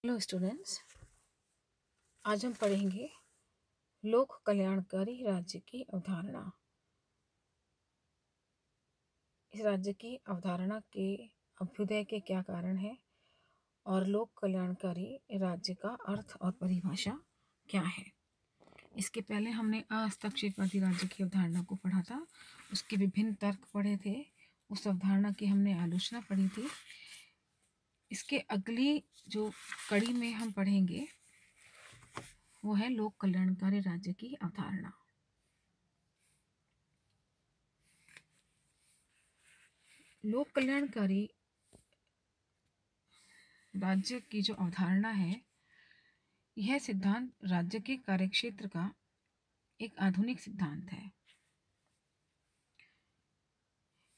Hello students, आज हम पढ़ेंगे लोक कल्याणकारी राज्य की अवधारणा। इस राज्य की अवधारणा के अभ्युदय के क्या कारण है और लोक कल्याणकारी राज्य का अर्थ और परिभाषा क्या है। इसके पहले हमने अहस्तक्षेपवादी राज्य की अवधारणा को पढ़ा था, उसके विभिन्न तर्क पढ़े थे, उस अवधारणा की हमने आलोचना पढ़ी थी। इसके अगली जो कड़ी में हम पढ़ेंगे वो है लोक कल्याणकारी राज्य की अवधारणा। लोक कल्याणकारी राज्य की जो अवधारणा है, यह सिद्धांत राज्य के कार्यक्षेत्र का एक आधुनिक सिद्धांत है।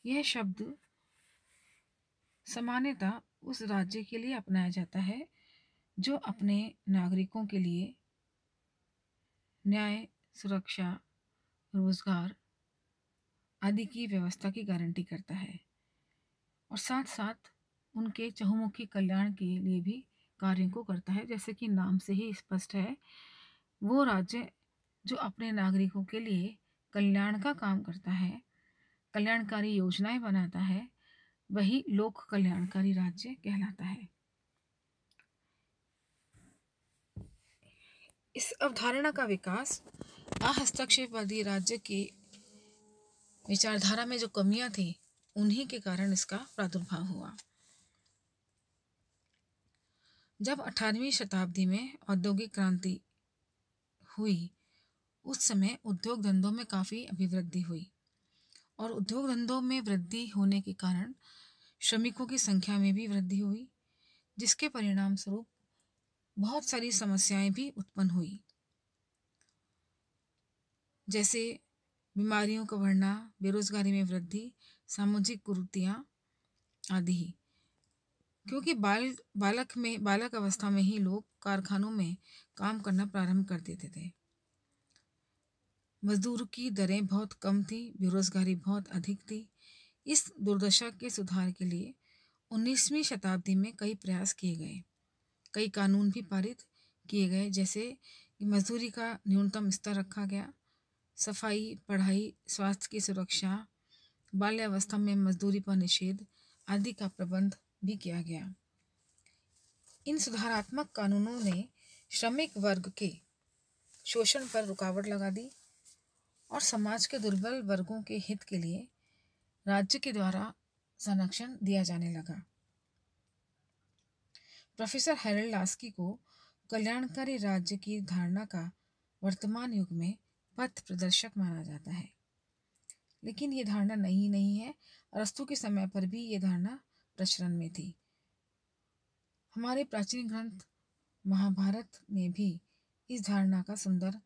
यह शब्द सामान्यतः उस राज्य के लिए अपनाया जाता है जो अपने नागरिकों के लिए न्याय, सुरक्षा, रोजगार आदि की व्यवस्था की गारंटी करता है और साथ साथ उनके चहुमुखी कल्याण के लिए भी कार्यों को करता है। जैसे कि नाम से ही स्पष्ट है, वो राज्य जो अपने नागरिकों के लिए कल्याण का काम करता है, कल्याणकारी योजनाएं बनाता है, वही लोक कल्याणकारी राज्य कहलाता है। इस अवधारणा का विकास अहस्तक्षेपवादी राज्य की विचारधारा में जो कमियां थी उन्हीं के कारण इसका प्रादुर्भाव हुआ। जब 18वीं शताब्दी में औद्योगिक क्रांति हुई, उस समय उद्योग धंधों में काफ़ी अभिवृद्धि हुई और उद्योग धंधों में वृद्धि होने के कारण श्रमिकों की संख्या में भी वृद्धि हुई, जिसके परिणाम स्वरूप बहुत सारी समस्याएं भी उत्पन्न हुई, जैसे बीमारियों का बढ़ना, बेरोजगारी में वृद्धि, सामाजिक कुरीतियाँ आदि ही। क्योंकि बालक अवस्था में ही लोग कारखानों में काम करना प्रारंभ कर देते थे। मजदूर की दरें बहुत कम थी, बेरोजगारी बहुत अधिक थी। इस दुर्दशा के सुधार के लिए 19वीं शताब्दी में कई प्रयास किए गए, कई कानून भी पारित किए गए, जैसे मजदूरी का न्यूनतम स्तर रखा गया, सफाई, पढ़ाई, स्वास्थ्य की सुरक्षा, बाल्यावस्था में मजदूरी पर निषेध आदि का प्रबंध भी किया गया। इन सुधारात्मक कानूनों ने श्रमिक वर्ग के शोषण पर रुकावट लगा दी और समाज के दुर्बल वर्गों के हित के लिए राज्य के द्वारा संरक्षण दिया जाने लगा। प्रोफेसर हैरल्ड लास्की को कल्याणकारी राज्य की धारणा का वर्तमान युग में पथ प्रदर्शक माना जाता है, लेकिन ये धारणा नई नहीं है। अरस्तु के समय पर भी ये धारणा प्रचलन में थी। हमारे प्राचीन ग्रंथ महाभारत में भी इस धारणा का सुंदर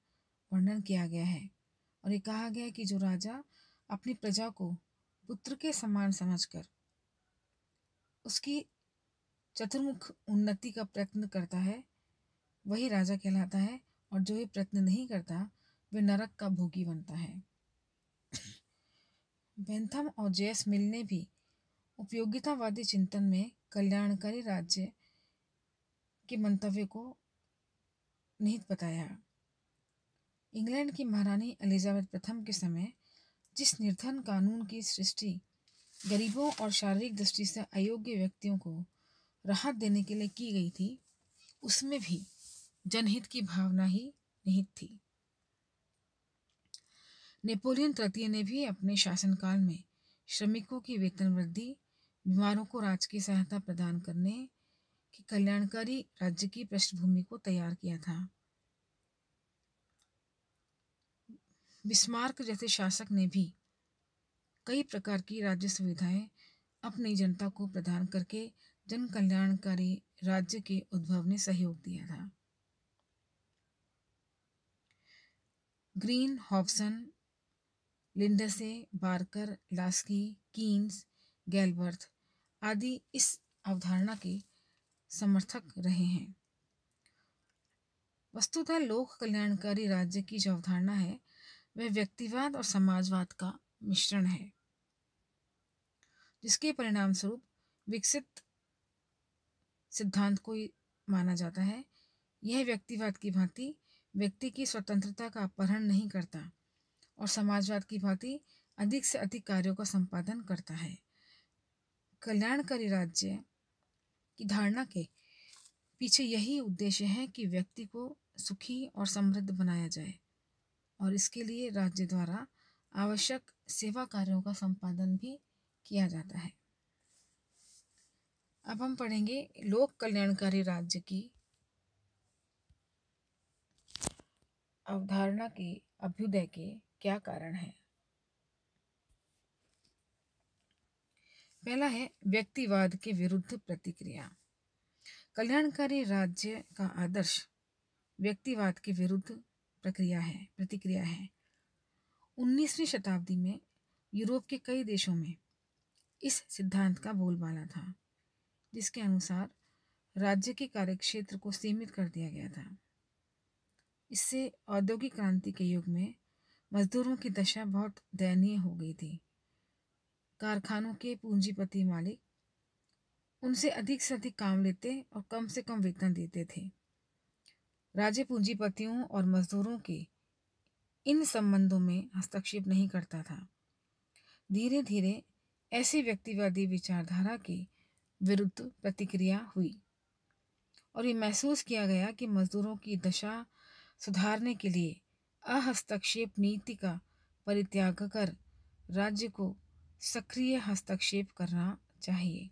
वर्णन किया गया है और ये कहा गया है कि जो राजा अपनी प्रजा को पुत्र के समान समझकर उसकी चतुर्मुख उन्नति का प्रयत्न करता है, वही राजा कहलाता है, और जो ये प्रयत्न नहीं करता वह नरक का भोगी बनता है। बेंथम और जेएस मिल ने भी उपयोगितावादी चिंतन में कल्याणकारी राज्य के मंतव्य को निहित बताया। इंग्लैंड की महारानी एलिजाबेथ प्रथम के समय जिस निर्धन कानून की सृष्टि गरीबों और शारीरिक दृष्टि से अयोग्य व्यक्तियों को राहत देने के लिए की गई थी, उसमें भी जनहित की भावना ही निहित थी। नेपोलियन तृतीय ने भी अपने शासनकाल में श्रमिकों की वेतन वृद्धि, बीमारों को राजकीय सहायता प्रदान करने की कल्याणकारी राज्य की पृष्ठभूमि को तैयार किया था। बिस्मार्क जैसे शासक ने भी कई प्रकार की राज्य सुविधाएं अपनी जनता को प्रदान करके जन कल्याणकारी राज्य के उद्भव में सहयोग दिया था। Green, Hobson, Lindsay, Barker, Laski, Keynes, Galbraith आदि इस अवधारणा के समर्थक रहे हैं। वस्तुतः लोक कल्याणकारी राज्य की जो अवधारणा है वह व्यक्तिवाद और समाजवाद का मिश्रण है, जिसके परिणाम स्वरूप विकसित सिद्धांत को माना जाता है। यह व्यक्तिवाद की भांति व्यक्ति की स्वतंत्रता का अपहरण नहीं करता और समाजवाद की भांति अधिक से अधिक कार्यों का संपादन करता है। कल्याणकारी राज्य की धारणा के पीछे यही उद्देश्य है कि व्यक्ति को सुखी और समृद्ध बनाया जाए और इसके लिए राज्य द्वारा आवश्यक सेवा कार्यों का संपादन भी किया जाता है। अब हम पढ़ेंगे लोक कल्याणकारी राज्य की अवधारणा के अभ्युदय के क्या कारण है। पहला है व्यक्तिवाद के विरुद्ध प्रतिक्रिया। कल्याणकारी राज्य का आदर्श व्यक्तिवाद के विरुद्ध प्रतिक्रिया है। 19वीं शताब्दी में यूरोप के कई देशों में इस सिद्धांत का बोलबाला था, जिसके अनुसार राज्य के कार्यक्षेत्र को सीमित कर दिया गया था। इससे औद्योगिक क्रांति के युग में मजदूरों की दशा बहुत दयनीय हो गई थी। कारखानों के पूंजीपति मालिक उनसे अधिक से अधिक काम लेते और कम से कम वेतन देते थे। राज्य पूंजीपतियों और मजदूरों के इन संबंधों में हस्तक्षेप नहीं करता था। धीरे धीरे ऐसी व्यक्तिवादी विचारधारा के विरुद्ध प्रतिक्रिया हुई और ये महसूस किया गया कि मजदूरों की दशा सुधारने के लिए अहस्तक्षेप नीति का परित्याग कर राज्य को सक्रिय हस्तक्षेप करना चाहिए।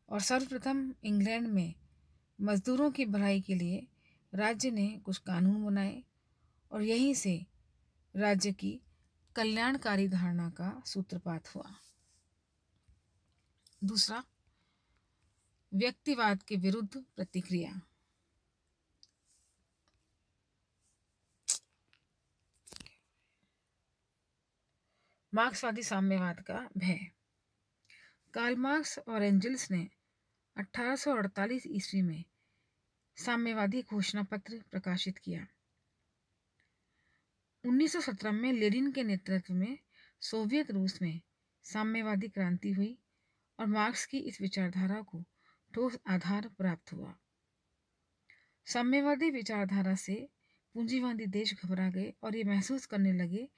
और सर्वप्रथम इंग्लैंड में मजदूरों की भलाई के लिए राज्य ने कुछ कानून बनाए और यहीं से राज्य की कल्याणकारी धारणा का सूत्रपात हुआ। दूसरा, व्यक्तिवाद के विरुद्ध प्रतिक्रिया। मार्क्सवादी साम्यवाद का भय। कार्ल मार्क्स और एंजल्स ने 1848 ईस्वी में साम्यवादी घोषणा पत्र प्रकाशित किया। 1917 में लेनिन के नेतृत्व में सोवियत रूस में साम्यवादी क्रांति हुई और मार्क्स की इस विचारधारा को ठोस आधार प्राप्त हुआ। साम्यवादी विचारधारा से पूंजीवादी देश घबरा गए और ये महसूस करने लगे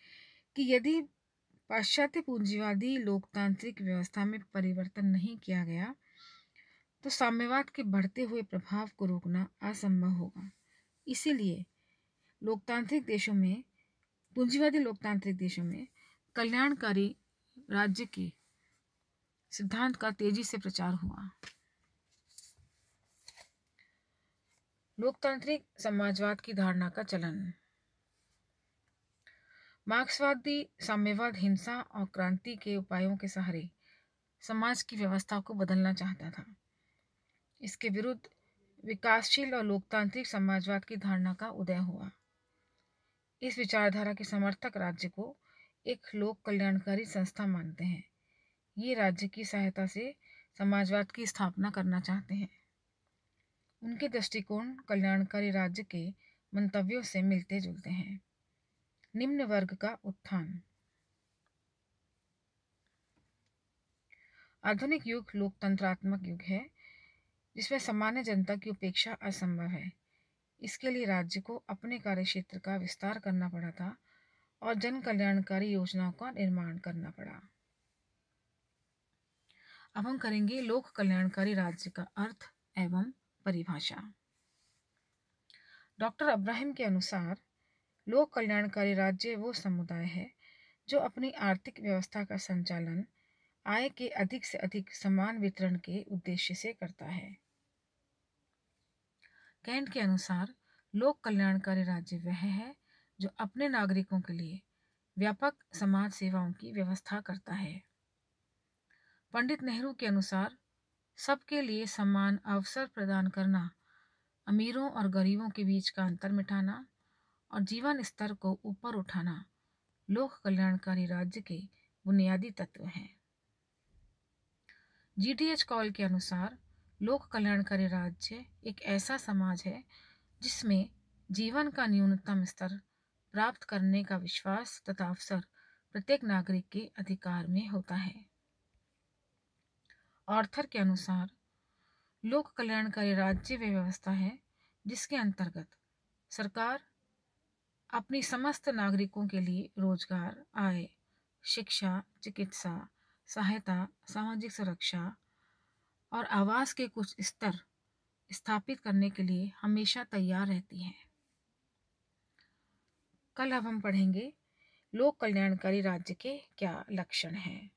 कि यदि पाश्चात्य पूंजीवादी लोकतांत्रिक व्यवस्था में परिवर्तन नहीं किया गया तो साम्यवाद के बढ़ते हुए प्रभाव को रोकना असंभव होगा। इसीलिए पूंजीवादी लोकतांत्रिक देशों में कल्याणकारी राज्य के सिद्धांत का तेजी से प्रचार हुआ। लोकतांत्रिक समाजवाद की धारणा का चलन। मार्क्सवादी साम्यवाद हिंसा और क्रांति के उपायों के सहारे समाज की व्यवस्था को बदलना चाहता था। इसके विरुद्ध विकासशील और लोकतांत्रिक समाजवाद की धारणा का उदय हुआ। इस विचारधारा के समर्थक राज्य को एक लोक कल्याणकारी संस्था मानते हैं। ये राज्य की सहायता से समाजवाद की स्थापना करना चाहते हैं। उनके दृष्टिकोण कल्याणकारी राज्य के मंतव्यों से मिलते जुलते हैं। निम्न वर्ग का उत्थान। आधुनिक युग लोकतंत्रात्मक युग है जिसमें सामान्य जनता की उपेक्षा असंभव है। इसके लिए राज्य को अपने कार्यक्षेत्र का विस्तार करना पड़ा था और जन कल्याणकारी योजनाओं का निर्माण करना पड़ा। अब हम करेंगे लोक कल्याणकारी राज्य का अर्थ एवं परिभाषा। डॉक्टर अब्राहम के अनुसार लोक कल्याणकारी राज्य वो समुदाय है जो अपनी आर्थिक व्यवस्था का संचालन आय के अधिक से अधिक समान वितरण के उद्देश्य से करता है। कैंट के अनुसार लोक कल्याणकारी राज्य वह है जो अपने नागरिकों के लिए व्यापक समाज सेवाओं की व्यवस्था करता है। पंडित नेहरू के अनुसार सबके लिए समान अवसर प्रदान करना, अमीरों और गरीबों के बीच का अंतर मिटाना और जीवन स्तर को ऊपर उठाना लोक कल्याणकारी राज्य के बुनियादी तत्व हैं। GTH कॉल के अनुसार लोक कल्याणकारी राज्य एक ऐसा समाज है जिसमें जीवन का न्यूनतम स्तर प्राप्त करने का विश्वास तथा अवसर प्रत्येक नागरिक के अधिकार में होता है। ऑर्थर के अनुसार लोक कल्याणकारी राज्य व व्यवस्था है जिसके अंतर्गत सरकार अपनी समस्त नागरिकों के लिए रोजगार, आय, शिक्षा, चिकित्सा, सहायता, सामाजिक सुरक्षा और आवास के कुछ स्तर स्थापित करने के लिए हमेशा तैयार रहती है। कल अब हम पढ़ेंगे लोक कल्याणकारी राज्य के क्या लक्षण हैं।